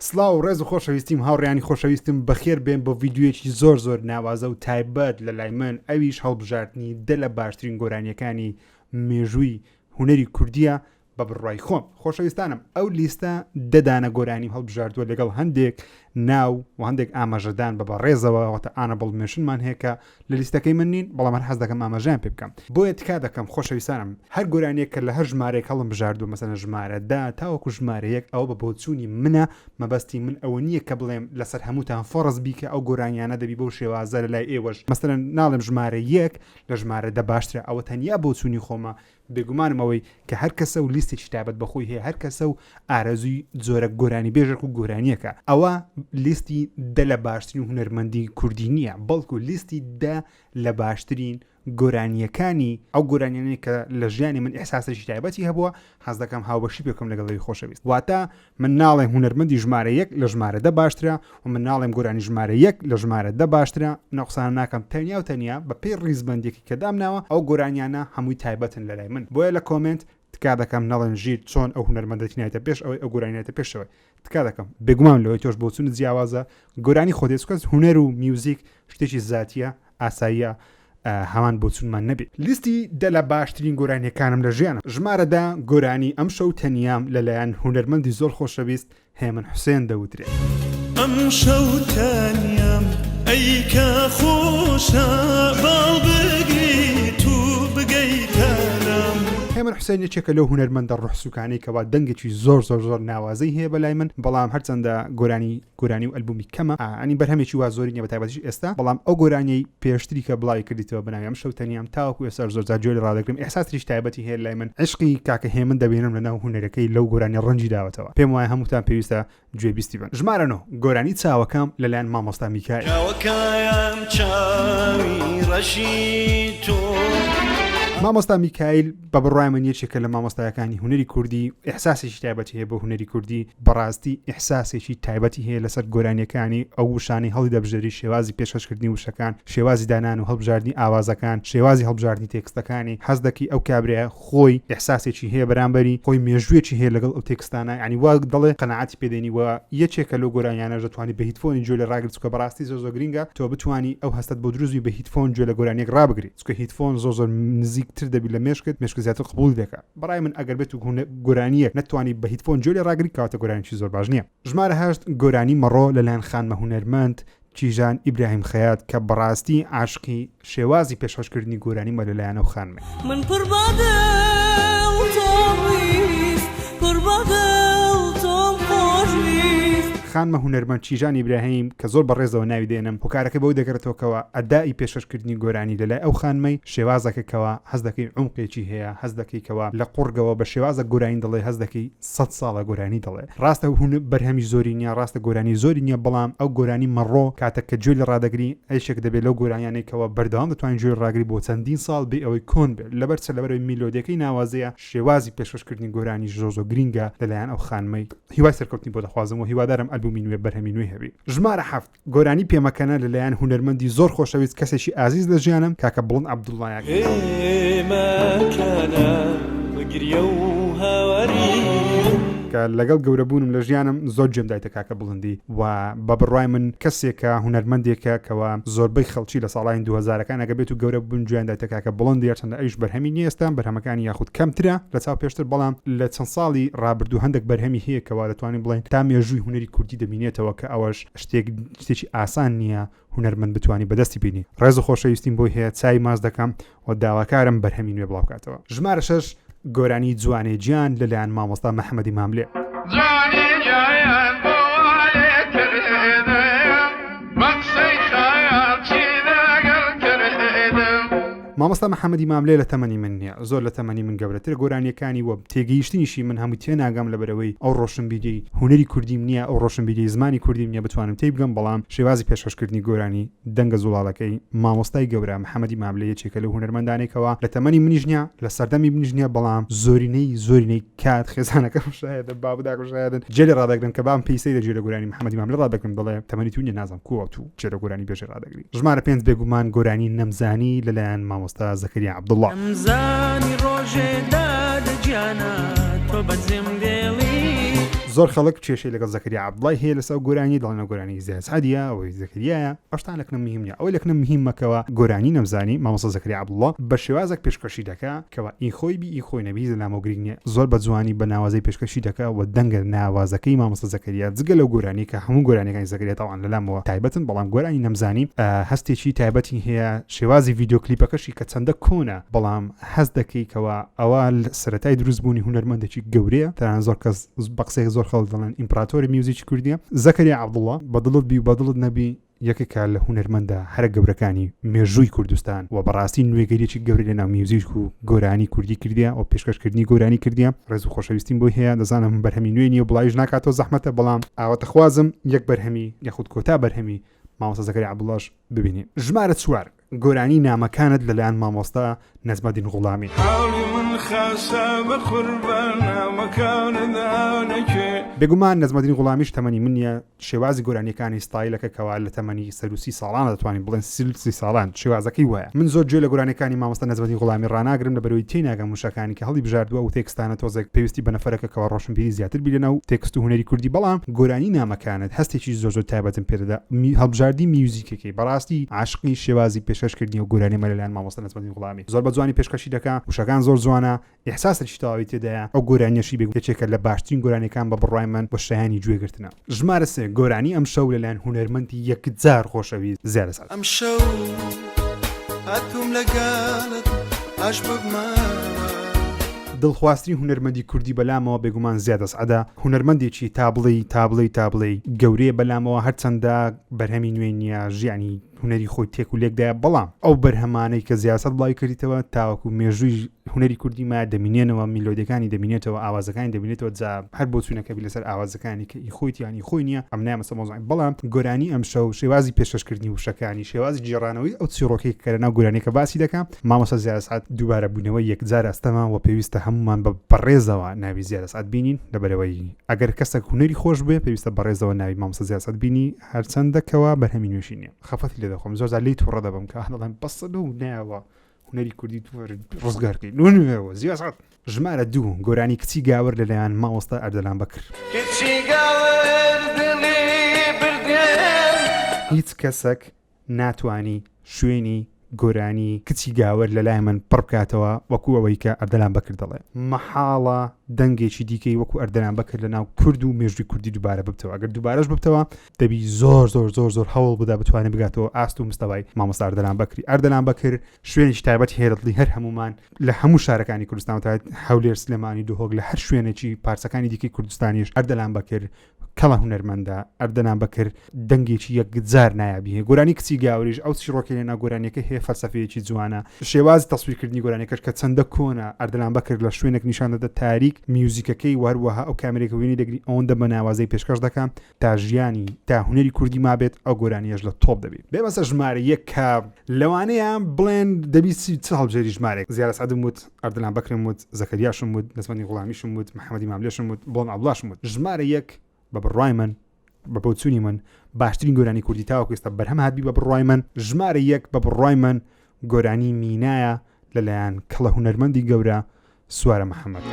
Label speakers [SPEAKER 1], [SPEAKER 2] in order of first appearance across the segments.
[SPEAKER 1] سلااو ڕێز و خۆشەویستیم هاوڕێیانی خۆشەویستم بەخێر بێن بۆ ڤیددیوەیەکی زۆر ناوازە و تایبەت لە لای من ئەویش هەڵبژاردننی دە لە باشترین گۆرانیەکانی مێژووی هوەری کوردیە بە بڕای خۆم. خۆشەویستانم ئەو لیستە دەدانە گۆرانی هەڵبژاردووە لەگەڵ هەندێک ناو و هەندێک ئاماژەدان بە بەڕێزەوە واتە ئانەبڵ مێشنمان هەیە کە لە لیستەکەی من نین، بەڵام هەر حەز دەکەم ئاماژەیان پێ بکەم. بۆیە تکا دەکەم خۆشەویستانم هەر گۆرانیەک کە لە هەر ژمارەیەک هەڵم بژاردووە، مەسەلەن ژمارە 10 تاوەکو ژمارە 1 ئەوە بە بۆچوونی منە. مەبەستی من ئەوە نییە کە بڵێم لەسەر هەمووتان فەرز بیکە ئەو گۆرانیانە دەبی بەو شێوازە لە لای ئێوەش. مەسەلەن ناڵێم ژمارە 1 لە ژمارە 10 باشترە، ئەوە تەنیا بۆچوونی خۆمە. بێگوومانم ئەوەی کە هەر کەسە و لیستێکی تایبەت بەخۆی هەیە، هەر کەسە و ئارەزوی جۆرە گۆرانی بێژێک و گۆرانیەکە. ئەوە لیستی دە لە باشترین هونەرمەندی کوردی نییە، بەڵکو لیستی دە لە باشترین گۆرانیەکانی ئەو گۆرانیانەی کە لە ژیانی من ئێحساسێکی تایبەتی هەبووە. حەز دەکەم هاوبەشی پێکەم لەگەڵی خۆشەویست. واتە من ناڵێم هونەرمەندی ژمارە 1 لە ژمارە 10 باشترە و من ناڵێم گۆرانی ژمارە 1 لە ژمارە 10 باشترە. نەقسان ناکەم، تەنیا و تەنیا بە پێی ڕیزبەندێکی کە دامناوە ئەو گۆرانیانە هەمووی تایبەتن لە لای من. بۆیە لە کۆمنت تکا دەکەم نەڵێن ژیر چۆن ئەو هونەرمەندەتی نایەتە پێش ئەوەی ئەو گۆرانیێتە پێشەوەی. تکا دەکەم بێگوومان لەوەی تۆش بۆچوونی جیاوازە. گۆرانی خۆدێسکەس هونەر و میوزیک شتێکی زاتیە، ئاساییە، هەمان بۆچوونمان نەبێت. لیستی دە لە باشترین گۆرانیەکانم لە ژیانم. ژمارەدا گۆرانی ئەم شەو تەنیام لەلایەن هونەرمەندی زۆر خۆشەویست هێمن حوسێن دەوترێت.
[SPEAKER 2] ئەم شەو تەنیام ئەیکە خۆشە باڵ بگریت و بگەیتەنم.
[SPEAKER 1] هێمن حوسێن یەکێکە لەو هونەرمەندە ڕوحسوکانەی کەوا دەنگێکی زۆر ناوازەی هەیە بەلای من، بەڵام هەرچەندە گۆرانی و ئەلبومی کەمە، ئەنی بەرهەمێکی وا زۆری نیە بە تایبەتیش ئێستا، بەڵام ئەو گۆرانیەی پێشتری کە بڵاوی کردیتەوە بەناوی ئەم شەو تەنیام تاوەکو ئێستا زۆر جار گوێ ڕادەگرم. ئێحساسیش تایبەتی هەیە لای من. عشقی کاکە هێمن دەبینم لەناو هونەرەکەی لەو گۆرانی ڕەنجی داوەتەوە. پێم وایە هەمووتان پێویستە گوێبیستی بن. ژمارە 9 گۆرانی چاوەکەم لەلایەن مامۆستا میکایل.
[SPEAKER 2] چاوەکەم چاوی ڕەشی تۆ.
[SPEAKER 1] مامۆستا میکایل بە بڕای من یەکێکە لە مامۆستایەکانی هونەری کوردی. ئێحساسێکی تایبەتی هەیە بۆ هونەری کوردی، بەڕاستی ئێحساسێکی تایبەتی هەیە لەسەر گۆرانیەکانی ئەو وشانی هەڵی دەبژێری، شێوازی پێشکەشکردنی وشەکان، شێوازی دانان و هەڵبژاردننی ئاوازەکان، شێوازی هەڵبژاردننی تێکستەکانی. حەز دەکەی ئەو کابرایە خۆی ئێحساسێکی هەیە بەرامبەری خۆی، مێژوویەکی هەیە لەگەڵ ئەو تێکستانە، یعنی وا دڵێ قەناعەتی پێدێنی و یەکێکە لەو گۆرانیانە دەتوانێت بە هیدفۆنی گوێ لە ڕاگرت، چکە بەڕاستی زۆر گرینگە تۆ بتوانی ئەو هەستت بۆ دروستبی بە هیدفۆن گوێ لە گۆرانیەک ڕابگری، چکە هیدفۆن زۆر نزیکتر دەبی لە مێشک زیاتر قبول دەکات. بەڕای من ئەگەر بێت و گۆرانیەک نەتوانی بە هیدفۆن گوێ لە ڕاگری کاتە گۆرانیی زۆر باش نییە. ژمارە 8 گۆرانی مەڕۆ لەلایەن خانمە هونەرمەند کیژان ئیبراهیم خەیات کە بەڕاستی عاشقی شێوازی پێشکەشکردنی گۆرانی مە لەلایەن ئەو خانمە.
[SPEAKER 3] من پڕبادە و تۆویست پڕبادە و تۆم خۆشویست.
[SPEAKER 1] خانمە هونەرمەند کیژان ئیبراهیم کە زۆر بەڕێزەوە ناوی دێنم، هۆکارەکە بەوەی دەگەڕێتەوەکەوە ئەدای پێشکەشکردنی گۆرانی لەلای ئەو خانمەی شێوازەکەکەوە حەز دەکەی عومقێکی هەیە، حەز دەکەیکەوە لە قوڕگەوە بە شێوازە گۆرانی دەڵێ، حەز دەکەی 100 ساڵە گۆرانی دەڵێ. ڕاستە هون بەرهەمی زۆری نییە، ڕاستە گۆرانی زۆری نییە، بەڵام ئەو گۆرانی مەڕۆ کاتێک کە گوێ لە ڕادەگری ئەیشێک دەبێت لەو گۆرانیانێکەوە بەردەوام دەتوانین گوێ ڕاگری بۆ چەندین ساڵ بێ ئەوەی کۆن بێت. لەبەرەوەی میلۆدیەکەی ناوازەیە، شێوازی پێشکەشکردنی گۆرانی زۆر گرینگە لەلایەن ئەو خانمەی. هیوای سەرکەوتنی بۆ دەخوازم و هیوادارم ئەلبومی نوێ بەرهەمی نوێ هەبێ. ژمارە 7 گۆرانی پێمەکەنە لەلایەن هونەرمەندی زۆر خۆشەویست، کەسێکی ئازیز لە ژیانم، کاکە بڵند عەبدوڵڵایەک. لەگەڵ گەورەبوونم لە ژیانم زۆر جێم دایتە کاکە بڵندی و بە بڕای من کەسێکە هونەرمەندێکە کەوا زۆربەی خەڵکی لە ساڵین 2000ەکان ئەگە بێت و گەورە بوون گوێیان دایتە کاکە بڵندی، هەرچەندە ئەویش بەرهەمی نییە ئێستا، بەرهەمەکانی یاخود کەمترە لە چاو پێشتر، بەڵام لە چەند ساڵی ڕابردوو هەندێک بەرهەمی هەیە کەوا دەتوانین بڵین تا مێژووی هونەری کوردی دەبینێتەوە کە ئەوەش شتێکی ئاسان نییە هونەرمەند بتوانی بەدەستی بینی. ڕێز و خۆشەویستیم بۆی هەیە چای ماز دەکەم و داواکارم بەرهەمی نوێ بڵاو بکاتەوە. ژمارە 6 گۆرانی جوانێ گیان لەلایەن مامۆستا محەممەدی ماملێ. مامۆستا محەممەدی ماملێ لە تەمەنی من نییە، زۆر لە تەمەنی من گەورەتر. گۆرانیەکانی وە تێگەیشتنیشی من هەمووی تێناگەم لەبەرەوەی ئەو ڕۆشنبیری هونەری کوردیم نییە، ئەو ڕۆشنبیری زمانی کوردیم نییە بتوانم تێی بگەم، بەڵام شێوازی پێشکەشکردنی گۆرانی دەنگە زوڵاڵەکەی مامۆستای گەورە محەممەدی ماملێ یەکێکە لە هونەرمەندانێکەوە لە تەمەنی منیش نییە، لە سەردەمی منیش نییە، بەڵام زۆرینەی کات خێزانەکەم شایەدە بابوداکە شایەدن جێ لە ڕادەگرن کە بام پێیسەی لە جێرە گۆرانی محەممەدی ماملێ ڕادەگرم، دەڵێ تەمەنی تو نییە، نازم کووە تو جێرە گۆرانی بێژێ ڕادەگری. ژمارە 5 بێگوومان گۆرانی نەمزانی لەلایەن مامۆستا زەکەریا عەبدوڵڵا.
[SPEAKER 3] نەمزانی ڕۆژێ دادەگیانە تۆ بەجێم دێڵی
[SPEAKER 1] زۆر خەڵک کێشەی لەگەڵ زەکەریا عەبدوڵڵای هەیە لەسەر گۆرانی دەڵێنە گۆرانی زیاد سعدیە ئەوەی زەکەریایە ئەوشتان لەکنە مهم نیە ئەوەی لەکنە مهمەکەوە گۆرانی نەمزانی مامۆستا زەکەریا عەبدوڵڵا بە شێوازێک پێشکەشی دەکا کەوا ئین خۆی بی ئین خۆی نەبی لەلامە گرنگ نیە زۆر بە جوانی بە ناوازەی پێشکەشی دەکا و دەنگە ناوازەکەی مامۆستا زەکەریا جگە لەو گۆرانی کە هەموو گۆرانیەکانی زەکەریا تاوان لەلامەوە تایبەتن بەڵام گۆرانی نەمزانی هەستێکی تایبەتی هەیە شێوازی ڤیدیۆ کلیپەکەشی کە چەندە کۆنە بەڵام هەست دەکەیتەوە ئەوە سەرەتای دروستبوونی هونەرمەندێکی گەورەیە تەنانەت زۆر کەس بە قسەی زۆر خەڵک دەڵێن ئیمپراتۆری میوزیکی کوردیە زەکەریا عەبدوڵڵا بەدڵت بی و بەدڵت نەبی یەکێکە لە هونەرمەندە هەرە گەورەکانی مێژووی کوردستان و بەڕاستی نوێگەریەکی گەورەی لەناو میوزیک و گۆرانی کوردی کردیە و پێشکەشکردنی گۆرانی کردیە ڕێز و خۆشەویستیم بۆی هەیە دەزانم بەرهەمی نوێ نیە و بڵایش ناکاتەوە زەحمەتە بەڵام ئاواتەخوازم یەک بەرهەمی یاخود کۆتا بەرهەمی مامۆستا زەکەریا عەبدوڵڵاش ببینین ژمارە 4 گۆرانی نامەکانت لەلایەن مامۆستا نەجمەدین غوڵامی بێگوومان نەجمەدین غوڵامیش تەمەنی من نییە شێوازی گۆرانیەکانی ستایلەکە کەوا لە تەمەنی 30 ساڵان دەتوانین بڵێن 30 ساڵان شێوازەکەی وایە من زۆر گوێ لە گۆرانیەکانی مامۆستا نەجمەدین غوڵامی ڕناگرم لەبەرەوەی تێناگەم موشەکانی کە هەڵی بژاردووە و تێکستانە تۆزێک پێویستی بە نەفەرەکە کەوا ڕۆشنبیری زیاتر بیلێنە و تێکست و هونەری کوردی بەڵام گۆرانی نامەکانت هەستێکی زۆر تایبەتم پێدەدا هەڵبژاردی میوزیکێکی بەڕاستی عاشقی شێوازی پێشکەشکردنی و گۆرانی مەلەلایەن مامۆستا نەجمەدین غوڵامی زۆر بە جوانی پێشکەشی دەکا وشەکان زۆر جوانە ئیحساسێکی تەواوی تێدایە ئەو گۆرانیەشی بێکێکە لە باشترین گۆرانیەکان بە بڕای من بۆ شایانی گوێگرتنە ژمارە 3 گۆرانی ئەم شەو لەلایەن هونەرمەندی یەکجار خۆشەویست زیادە سەد
[SPEAKER 2] ئەم شەو هاتووم لەگەڵت ئاش ببمەوە
[SPEAKER 1] دڵخوازترین هونەرمەندی کوردی بەلامەوە بێگومان زیادە سەعەدە هونەرمەندێکی تابڵەی گەورەیە بەلامەوە هەرچەندە بەرهەمی نوێ نییە ژیانی هونەری خۆی تێک و لێکدایە بەڵام ئەو بەرهەمانەی کە زیاسەت بڵاوی کردیتەوە تاوەکو مێژووی هونەری کوردی ما دەمینێنەوە میلۆدیەکانی دەمینێتەوە ئاوازەکانی دەمینێتەوە جا هەر بۆچوونەکەبی لەسەر ئاوازەکانی کە خۆیتیانی خۆی نییە ئەم نامەسە مۆزوعی بەڵام گۆرانی ئەم شەو شێوازی پێشکەشکردنی وشەکانی شێوازی جێڕانەوەی ئەو چیرۆکەی کە لەناو گۆرانیەکە باسی دەکەم مامۆستا زیادە سەعەد دووبارە بوونەوە یەکجار ئەستەما و پێویستە هەمومان بە بەڕێزەوە ناوی زیادە سەعەد بینین لەبەرەوەی ئەگەر کەسێک هونەری خۆش بێ پێویستە بەڕێزەوە ناوی مامۆستا زیادە سەعەد بینی هەرچەندەکەوە بەرهەمی نوێشی نییە خەفەتی لێ دەخۆم زۆر لی تووڕە دەبم کە دەڵێن بەسەد و ناوە هونەری کوردی ڕزگارکەی نوێەوە زیاد ژمارە 2 گۆرانی کچی گاور لەلایەن مامۆستا ئەردەلان بەکر هیچ کەسێک ناتوانی شوێنی گۆرانی کچی گاور لەلای من پڕ بکاتەوە وەکو ئەوەی کە ئەردەلان بەکر دەڵێ مەحاڵە دەنگێکی دیکەی وەکو ئەردەلان بەکر لەناو کورد و مێژووی کوردی دووبارە ببتەوە ئەگەر دووبارەش ببتەوە دەبی زۆر هەوڵ بدا بتوانێت بگاتەوە ئاست و مستەوای مامۆستا ئەردەلان بەکری ئەردەلان بەکر شوێنێکی تایبەت هێرتڵی هەر هەمومان لە هەموو شارەکانی کوردستان تا هەولێر سلێمانی دوهۆک لە هەر شوێنێکی پارچەکانی دیکەی کوردستانیش ئەردەلان بەکر کەڵە هونەرمەندە ئەردەلان بەکر دەنگێکی یەکجار نایابی گۆرانی کچی گاوریش ئەو چیرۆکەی لەناو گۆرانیەکە هەیە فەلسەفەیەکی جوانە شێوازی تەسویرکردنی گۆرانیەکەش کە چەندە کۆنە ئەردەلان بەکر لە شوێنێک نیشان دەدە تاریک میوزیکەکەی وەروەها ئەو کامێرێکە وێنی دەگری ئەوەندە بە ناوازەی پێشکەش دەکەم تا ژیانی تا هونەری کوردی مابێت ئەو گۆرانیەش لە تۆپ دەبێت بێبەسە ژمارە یەک کە لەوانەیە بڵێن دەبی چ هەڵبژێری ژمارێک زیادە سەعەدم وت ئەردەلان بەکرم وت زەکەریاشم وت نەجمەدین غوڵامیشم وت محەممەدی ماملێشم وت بۆڵم عەبدوڵڵاشم وت ژمارە یەک بە بڕای من بە بۆچوونی من باشترین گۆرانی کوردی تاوەکو ئێستا بەرهەم هاتبی بە بڕای من ژمارە یەک بە بڕای من گۆرانی مینایە لەلایەن کەڵە هونەرمەندی گەورە سوارە محەممەد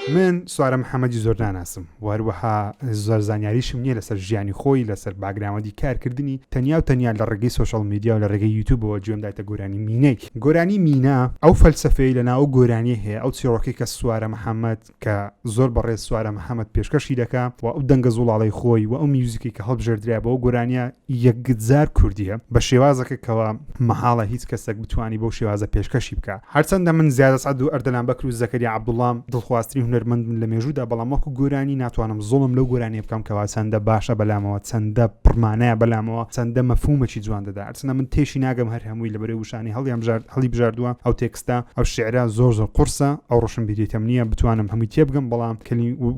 [SPEAKER 1] من سوارە محەممەدی زۆر ناناسم وەروەها زۆر زانیاریشم نییە لەسەر ژیانی خۆی لەسەر باگراوەندی کارکردنی تەنیا و تەنیا لە ڕێگەی سۆشەڵ میدیا و لە ڕێگەی یوتیوبەوە گوێم دایتە گۆرانی مینەی گۆرانی مینا ئەو فەلسەفەی لەناو گۆرانی هەیە ئەو چیرۆکەی کە سوارە محەممەد کە زۆر بەڕێز سوارە محەممەد پێشکەشی دەکا و ئەو دەنگە زوڵاڵی خۆی و ئەو میوزیکی کە هەڵبژێردرا بەەوە گۆرانیە یەکجار کوردیە بە شێوازەکە کەەوە مەحاڵە هیچ کەسێک بتوانی بەو شێوازە پێشکەشی بکە هەرچەندە من زیادە سەعەد و ئەردەلان بەکر و زەکەریا عەبدوڵڵام دڵخوازترین هونەرمەند لە مێژوودا بەڵام وەکو گۆرانی ناتوانم زۆڵم لەو گۆرانی بکەم کەوا چەندە باشە بەلامەوە چەندە پڕمانەیە بەلامەوە چەندە مەفهومێکی جوان دەدا ئەرچنە من تێشی ناگەم هەر هەمووی لەبەرەوەی وشانی هەڵی بژاردووە ئەو تێکستە ئەو شعرە زۆر قورسە ئەو ڕۆشنبیریتەم نییە بتوانم هەمووی تێبگەم بەڵام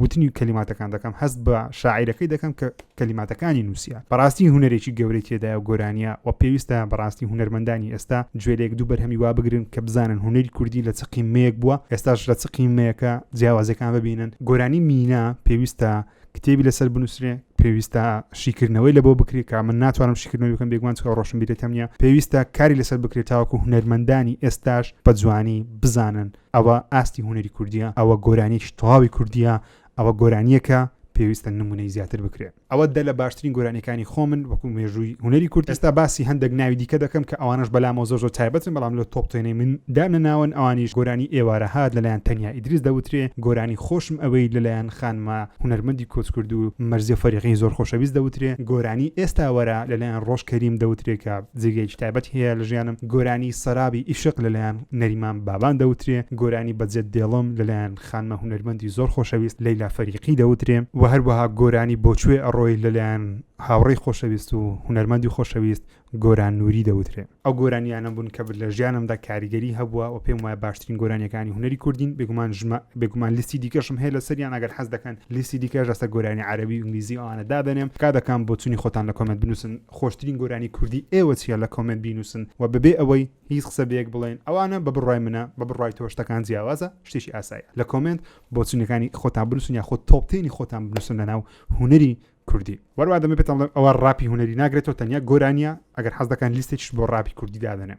[SPEAKER 1] وتنی کەلیماتەکان دەکەم هەست بە شاعیرەکەی دەکەم کە کەلیماتەکانی نووسیە بەڕاستی هونەرێکی گەورەی تێدایە و گۆرانیە و پێویستە بەڕاستی هونەرمەندانی ئێستا گوێلێک دوو بەرهەمی وا بگرن کە بزانن هونەری کوردی لە چ قیمەیەک بووە ئێستاش لە چ قیمەیەکە جیاوازەکان ببینن گۆرانی مینە پێویستە کتێبی لەسەر بنووسرێ پێویستە شیکردنەوەی لە بۆ بکرێت کە من ناتوانم شیکردنەوەی بکەم بێگوومان چکە ڕۆشنبیرێتم نییە پێویستە کاری لەسەر بکرێت تاوەکو هونەرمەندانی ئێستاش بە جوانی بزانن ئەوە ئاستی هونەری کوردیە ئەوە گۆرانیەکی تەواوی کوردیە ئەوە گۆرانیەکە پێویستە نمونەی زیاتر بکرێت ئەوە دە لە باشترین گۆرانیەکانی خۆمن وەکو مێژووی هونەری کورد ئێستا باسی هەندێک ناوی دیکە دەکەم کە ئەوانش بەلامەوە زۆر تایبەتن بەڵام لە تۆپتێنەی من دانەناون ئەوانیش گۆرانی ئێوارە هات لەلایەن تەنیا ئیدریس دەوترێ گۆرانی خۆشم ئەوەی لەلایەن خانمە هونەرمەندی کۆچکرد و مەرزیە فەریقی زۆر خۆشەویست دەوترێ گۆرانی ئێستا وەرە لەلایەن ڕۆژ کەریم دەوترێ کە جێگەیەکی تایبەت هەیە لە ژیانم گۆرانی سەرابی ئیشق لەلایەن نەریمان بابان دەوترێ گۆرانی بەجێت دێڵم لەلایەن خانمە هونەرمەندی زۆر خۆشەویست لەیلا فەریقی دەوترێ و هەروەها گۆرانی بۆچوێ ئەڕۆی لەلایەن هاوڕێی خۆشەویست و هونەرمەندی خۆشەویست گۆران نووری دەوترێ ئەو گۆرانیانە بوون کە لە ژیانمدا کاریگەری هەبووە و پێم وایە باشترین گۆرانیەکانی هونەری کوردین بێگوومان لیستی دیکەشم هەیە لە سەریان ئەگەر حەز دەکەن لیستی دیکەش لەسەر گۆرانی عەرەبی و ئینگلیزی ئەوانە دادەنێم کادەکەم بۆچوونی خۆتان لە کۆمنت بنووسن خۆشترین گۆرانی کوردی ئێوە چیە لە کۆمنت بینووسن و بەبێ ئەوەی هیچ قسە بەیەک بڵێن ئەوانە بە بڕای منە بە بڕای تۆ شتەکان جیاوازە شتێکی ئاسایە لە کۆمنت بۆچوونیەکانی خۆتان بنووسن یا خۆ تۆپتێنی خۆتان بنووسن لەناو هونەری کوردی وەروە دەمە پێتان ئەوە ڕاپی هونەری ناگرێتەوە تەنیا گۆرانیە ئەگەر حەز دەکەن لیستێکیش بۆ ڕاپی کوردی دادەنێ